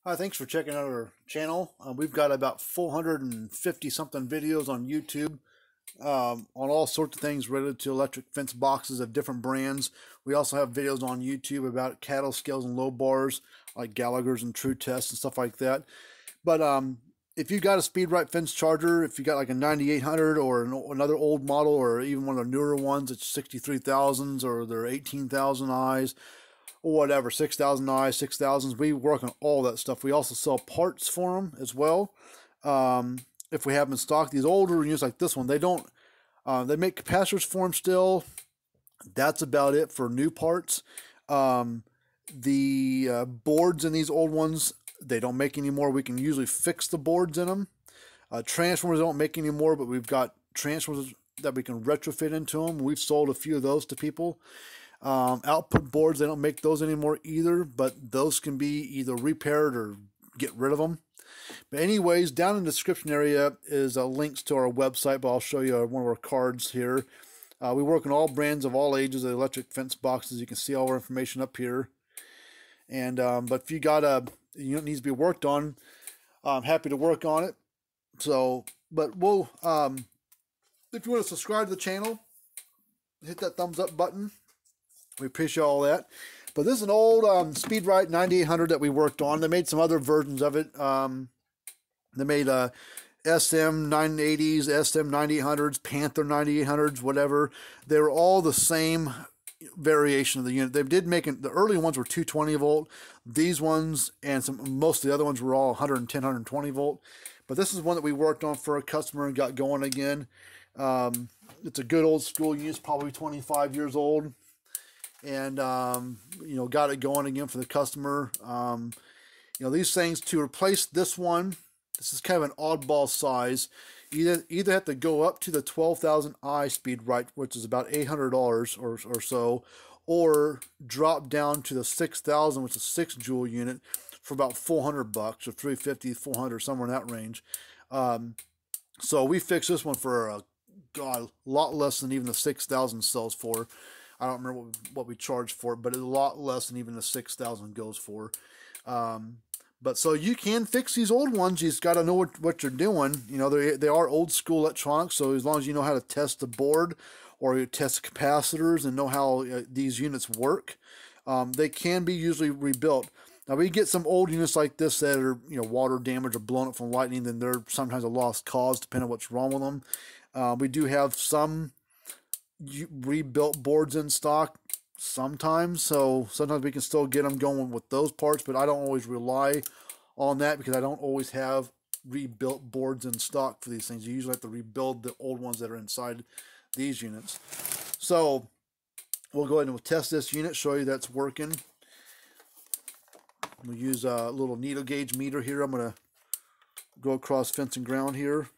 Hi, thanks for checking out our channel. We've got about 450 something videos on YouTube on all sorts of things related to electric fence boxes of different brands. We also have videos on YouTube about cattle scales and low bars like Gallagher's and True Test and stuff like that. But if you've got a Speedrite fence charger, if you got like a 9800 or another old model or even one of the newer ones, it's 63,000s or they're 18,000 eyes, or whatever, 6,000 eyes, 6,000s. We work on all that stuff. We also sell parts for them as well. If we have them in stock, these older units like this one, they don't, they make capacitors for them still. That's about it for new parts. The boards in these old ones, they don't make anymore. We can usually fix the boards in them. Transformers don't make anymore, but we've got transformers that we can retrofit into them. We've sold a few of those to people. Output boards, they don't make those anymore either, but those can be either repaired or get rid of them. But anyways, down in the description area is links to our website, but I'll show you one of our cards here. We work on all brands of all ages of electric fence boxes. You can see all our information up here. And but if you got a unit needs to be worked on, I'm happy to work on it. So, but we'll if you want to subscribe to the channel, hit that thumbs up button. We appreciate all that. But this is an old Speedrite 9800 that we worked on. They made some other versions of it. They made SM 980s, SM 9800s, Panther 9800s, whatever. They were all the same variation of the unit. They did make it, the early ones were 220 volt. These ones and most of the other ones were all 110, 120 volt. But this is one that we worked on for a customer and got going again. It's a good old school unit, probably 25 years old. And you know, got it going again for the customer. You know, these things, to replace this one, this is kind of an oddball size. Either have to go up to the 12,000 I Speedrite, which is about $800 or so, or drop down to the 6,000, which is a 6 joule unit, for about $400 or $350, $400, somewhere in that range. So we fixed this one for a lot less than even the 6,000 sells for. I don't remember what we charged for it, but it's a lot less than even the 6,000 goes for. But so you can fix these old ones. You just got to know what you're doing. You know, they are old school electronics. So as long as you know how to test the board or you test capacitors and know how these units work, they can be usually rebuilt. Now we get some old units like this that are, you know, water damage or blown up from lightning. Then they're sometimes a lost cause, depending on what's wrong with them. We do have some rebuilt boards in stock sometimes, so sometimes we can still get them going with those parts, but I don't always rely on that because I don't always have rebuilt boards in stock for these things. You usually have to rebuild the old ones that are inside these units. So we'll go ahead and we'll test this unit, show you that's working. We'll use a little needle gauge meter here. I'm going to go across fence and ground here.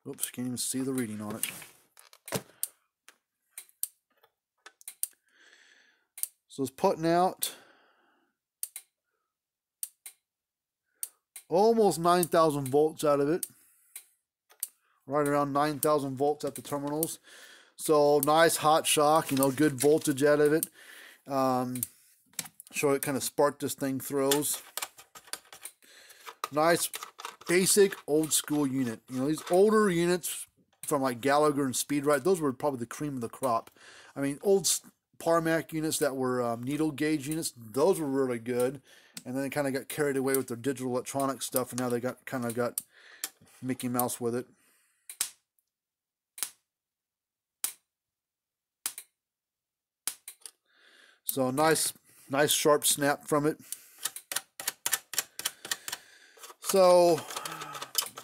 Oops, can't even see the reading on it. So it's putting out almost 9,000 volts out of it. Right around 9,000 volts at the terminals. So nice hot shock, you know, good voltage out of it. Show it kind of spark this thing throws. Nice basic old school unit. You know, these older units from like Gallagher and Speedrite, those were probably the cream of the crop. I mean, old Parmak units that were needle gauge units, those were really good, and then they kind of got carried away with their digital electronic stuff, and now they kind of got Mickey Mouse with it. So nice sharp snap from it. So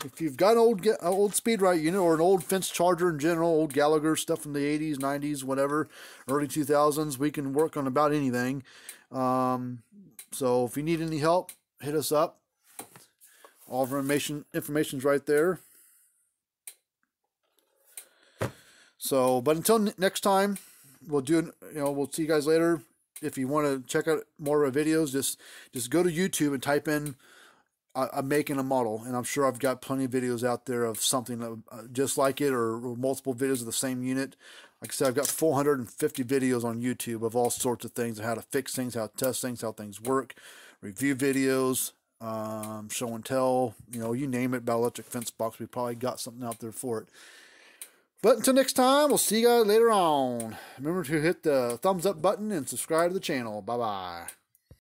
if you've got an old Speedrite unit or an old fence charger in general, old Gallagher stuff from the 80s, 90s, whatever, early 2000s, we can work on about anything. So if you need any help, hit us up. All of our information's right there. So, but until next time, we'll see you guys later. If you want to check out more of our videos, just go to YouTube and type in I'm making a model, and I'm sure I've got plenty of videos out there of something just like it, or multiple videos of the same unit. Like I said, I've got 450 videos on YouTube of all sorts of things, how to fix things, how to test things, how things work, review videos, show and tell, you know, you name it, about electric fence box. We probably got something out there for it. But until next time, we'll see you guys later on. Remember to hit the thumbs up button and subscribe to the channel. Bye-bye.